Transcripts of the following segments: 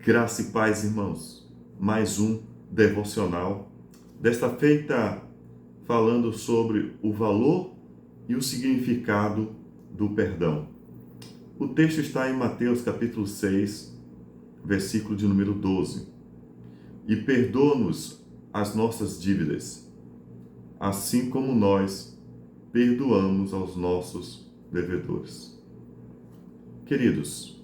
Graça e paz, irmãos. Mais um devocional. Desta feita, falando sobre o valor e o significado do perdão. O texto está em Mateus capítulo 6, versículo de número 12. E perdoa-nos as nossas dívidas, assim como nós perdoamos aos nossos devedores. Queridos,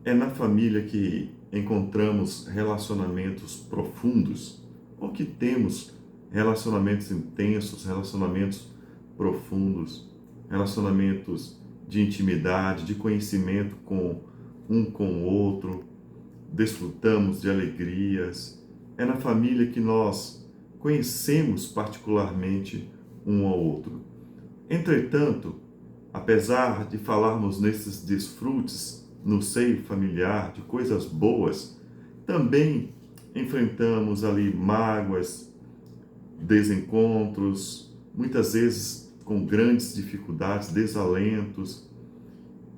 é na família que encontramos relacionamentos profundos, ou que temos relacionamentos intensos, relacionamentos profundos, relacionamentos de intimidade, de conhecimento com o outro, desfrutamos de alegrias. É na família que nós conhecemos particularmente um ao outro. Entretanto, apesar de falarmos nesses desfrutes no seio familiar, de coisas boas, também enfrentamos ali mágoas, desencontros, muitas vezes com grandes dificuldades, desalentos,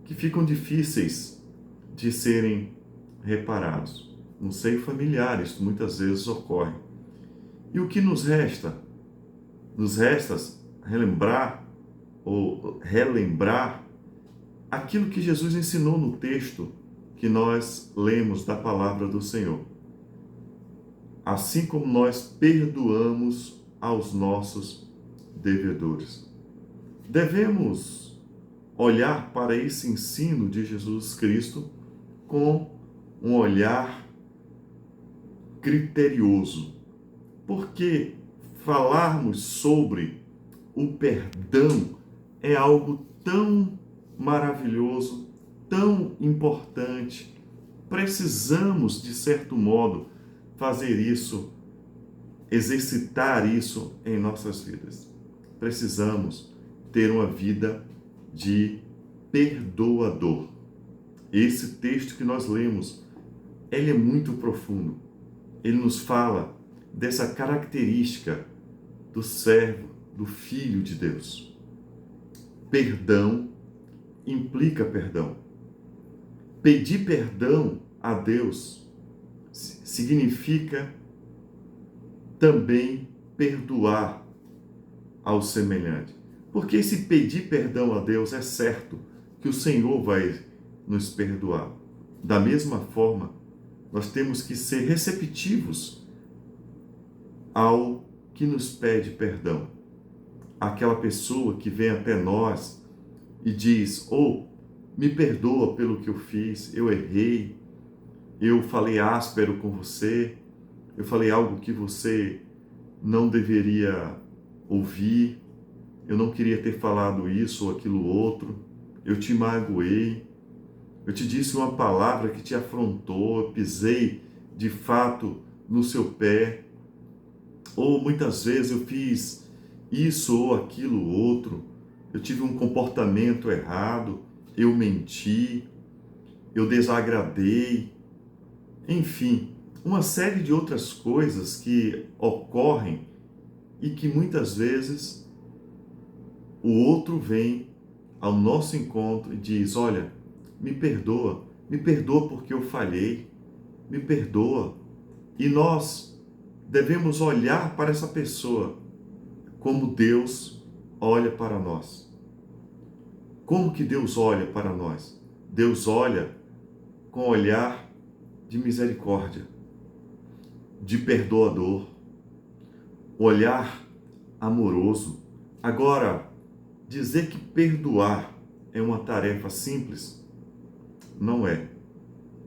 que ficam difíceis de serem reparados. No seio familiar, isso muitas vezes ocorre. E o que nos resta? Nos resta relembrar ou relembrar aquilo que Jesus ensinou no texto que nós lemos da palavra do Senhor. Assim como nós perdoamos aos nossos devedores. Devemos olhar para esse ensino de Jesus Cristo com um olhar criterioso. Porque falarmos sobre o perdão é algo tão maravilhoso, tão importante. Precisamos, de certo modo, fazer isso, exercitar isso em nossas vidas. Precisamos ter uma vida de perdoador. Esse texto que nós lemos, ele é muito profundo. Ele nos fala dessa característica do servo, do Filho de Deus. Perdão implica perdão. Pedir perdão a Deus significa também perdoar ao semelhante. Porque se pedir perdão a Deus, é certo que o Senhor vai nos perdoar. Da mesma forma, nós temos que ser receptivos ao que nos pede perdão. Aquela pessoa que vem até nós e diz: me perdoa pelo que eu fiz, eu errei, eu falei áspero com você, eu falei algo que você não deveria ouvir, eu não queria ter falado isso ou aquilo outro, eu te magoei, eu te disse uma palavra que te afrontou, eu pisei de fato no seu pé, ou muitas vezes eu fiz isso ou aquilo outro, eu tive um comportamento errado, eu menti, eu desagradei, enfim, uma série de outras coisas que ocorrem e que muitas vezes o outro vem ao nosso encontro e diz: olha, me perdoa porque eu falhei, me perdoa. E nós devemos olhar para essa pessoa como Deus olha para nós. Como que Deus olha para nós? Deus olha com olhar de misericórdia, de perdoador, olhar amoroso. Agora, dizer que perdoar é uma tarefa simples, não é.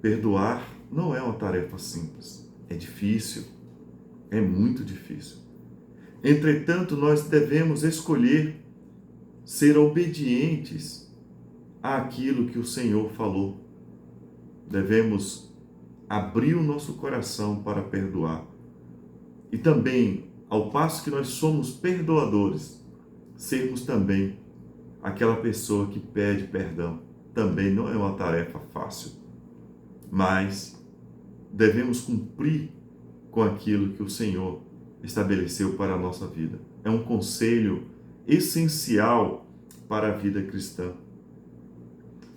Perdoar não é uma tarefa simples, é difícil, é muito difícil. Entretanto, nós devemos escolher ser obedientes àquilo que o Senhor falou. Devemos abrir o nosso coração para perdoar. E também, ao passo que nós somos perdoadores, sermos também aquela pessoa que pede perdão. Também não é uma tarefa fácil, mas devemos cumprir com aquilo que o Senhor estabeleceu para a nossa vida. É um conselho essencial para a vida cristã.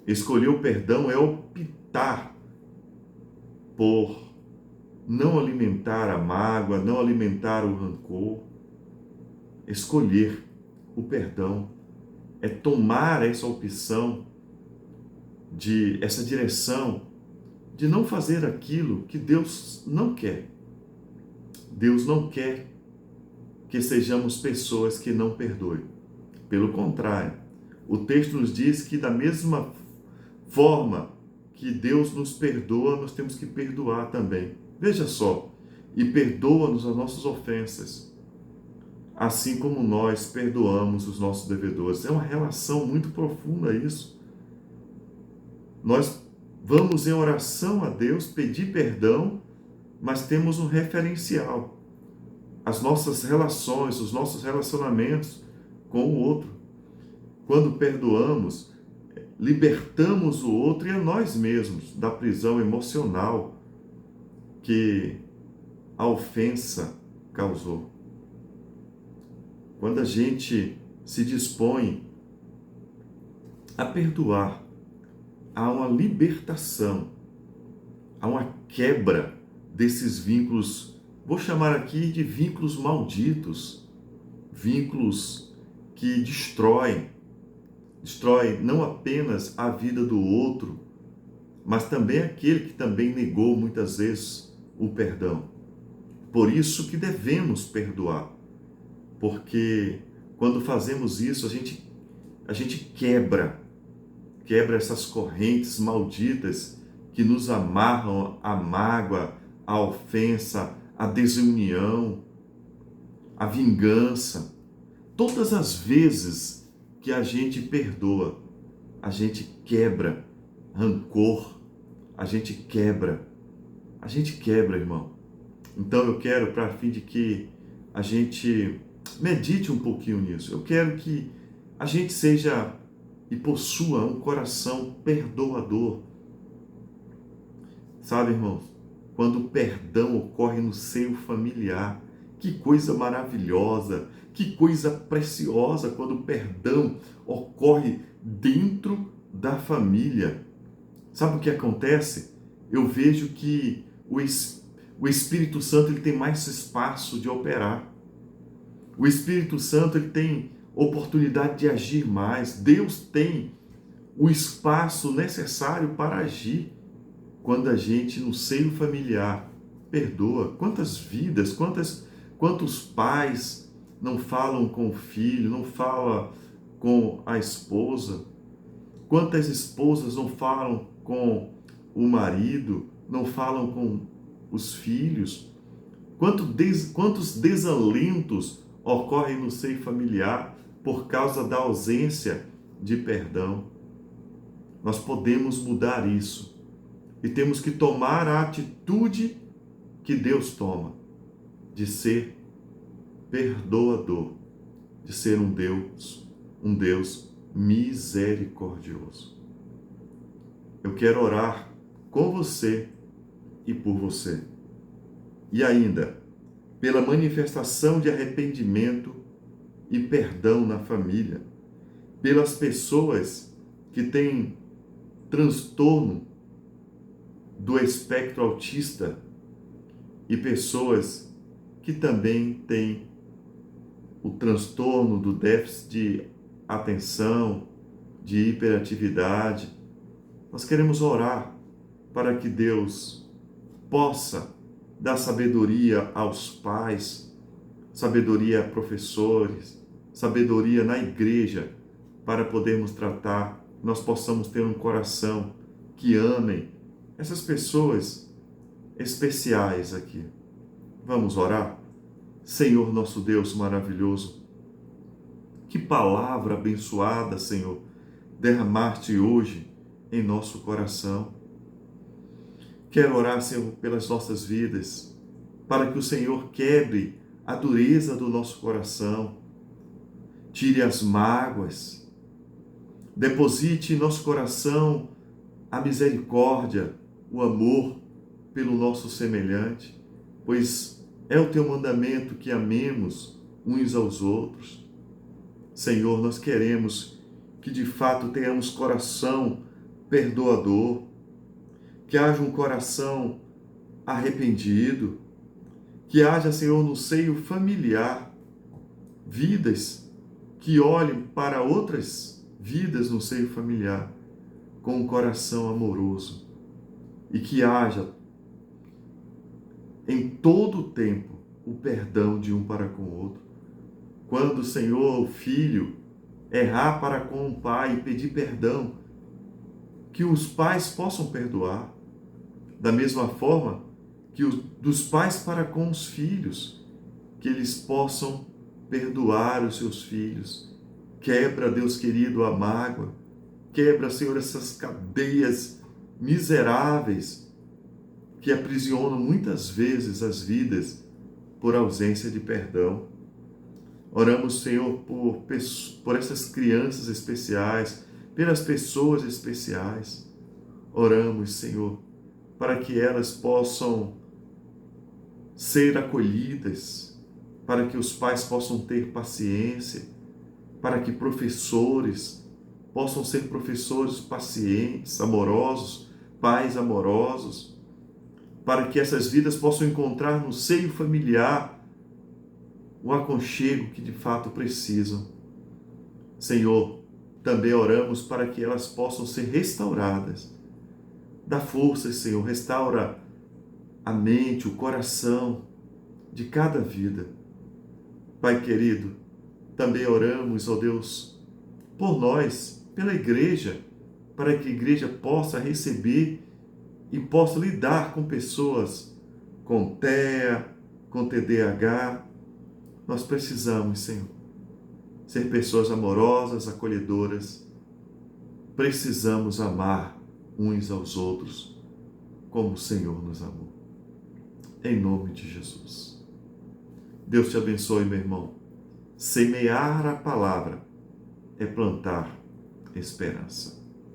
Escolher o perdão é optar por não alimentar a mágoa, não alimentar o rancor. Escolher o perdão é tomar essa opção essa direção de não fazer aquilo que Deus não quer. Deus não quer que sejamos pessoas que não perdoem. Pelo contrário, o texto nos diz que da mesma forma que Deus nos perdoa, nós temos que perdoar também. Veja só, e perdoa-nos as nossas ofensas, assim como nós perdoamos os nossos devedores. É uma relação muito profunda isso. Nós vamos em oração a Deus pedir perdão, mas temos um referencial. As nossas relações, os nossos relacionamentos com o outro. Quando perdoamos, libertamos o outro e a nós mesmos da prisão emocional que a ofensa causou. Quando a gente se dispõe a perdoar, há uma libertação, há uma quebra desses vínculos, vou chamar aqui de vínculos malditos, vínculos que destroem não apenas a vida do outro, mas também aquele que também negou muitas vezes o perdão. Por isso que devemos perdoar, porque quando fazemos isso, a gente quebra essas correntes malditas que nos amarram à mágoa, à ofensa, à desunião, à vingança. Todas as vezes que a gente perdoa, a gente quebra rancor, a gente quebra, irmão. Então eu quero, para fim de que a gente medite um pouquinho nisso, eu quero que a gente seja e possua um coração perdoador. Sabe, irmãos, quando o perdão ocorre no seio familiar, que coisa maravilhosa, que coisa preciosa quando o perdão ocorre dentro da família. Sabe o que acontece? Eu vejo que o Espírito Santo ele tem mais espaço de operar. O Espírito Santo ele tem oportunidade de agir mais. Deus tem o espaço necessário para agir quando a gente, no seio familiar, perdoa. Quantas vidas, quantos pais não falam com o filho, não falam com a esposa? Quantas esposas não falam com o marido, não falam com os filhos? Quantos desalentos ocorrem no seio familiar por causa da ausência de perdão? Nós podemos mudar isso e temos que tomar a atitude que Deus toma, de ser perdoador, de ser um Deus misericordioso. Eu quero orar com você e por você. E ainda, pela manifestação de arrependimento e perdão na família, pelas pessoas que têm transtorno do espectro autista e pessoas que também têm o transtorno do déficit de atenção, de hiperatividade. Nós queremos orar para que Deus possa dar sabedoria aos pais, sabedoria a professores, sabedoria na igreja, para podermos tratar, nós possamos ter um coração que amem essas pessoas especiais aqui. Vamos orar? Senhor nosso Deus maravilhoso, que palavra abençoada, Senhor, derramaste hoje em nosso coração. Quero orar, Senhor, pelas nossas vidas, para que o Senhor quebre a dureza do nosso coração, tire as mágoas, deposite em nosso coração a misericórdia, o amor pelo nosso semelhante, pois é o teu mandamento que amemos uns aos outros. Senhor, nós queremos que de fato tenhamos coração perdoador, que haja um coração arrependido, que haja, Senhor, no seio familiar, vidas que olhem para outras vidas no seio familiar com um coração amoroso e que haja em todo o tempo o perdão de um para com o outro. Quando, Senhor, o filho errar para com o pai e pedir perdão, que os pais possam perdoar, da mesma forma que dos pais para com os filhos, que eles possam perdoar os seus filhos. Quebra, Deus querido, a mágoa, quebra, Senhor, essas cadeias miseráveis que aprisionam muitas vezes as vidas por ausência de perdão. Oramos, Senhor, por essas crianças especiais, pelas pessoas especiais. Oramos, Senhor, para que elas possam ser acolhidas, para que os pais possam ter paciência, para que professores possam ser professores pacientes, amorosos, pais amorosos, para que essas vidas possam encontrar no seio familiar o aconchego que de fato precisam. Senhor, também oramos para que elas possam ser restauradas. Dá força, Senhor, restaura a mente, o coração de cada vida. Pai querido, também oramos, ó Deus, por nós, pela igreja, para que a igreja possa receber e possa lidar com pessoas com TEA, com TDAH. Nós precisamos, Senhor, ser pessoas amorosas, acolhedoras. Precisamos amar uns aos outros como o Senhor nos amou. Em nome de Jesus. Deus te abençoe, meu irmão. Semear a palavra é plantar esperança.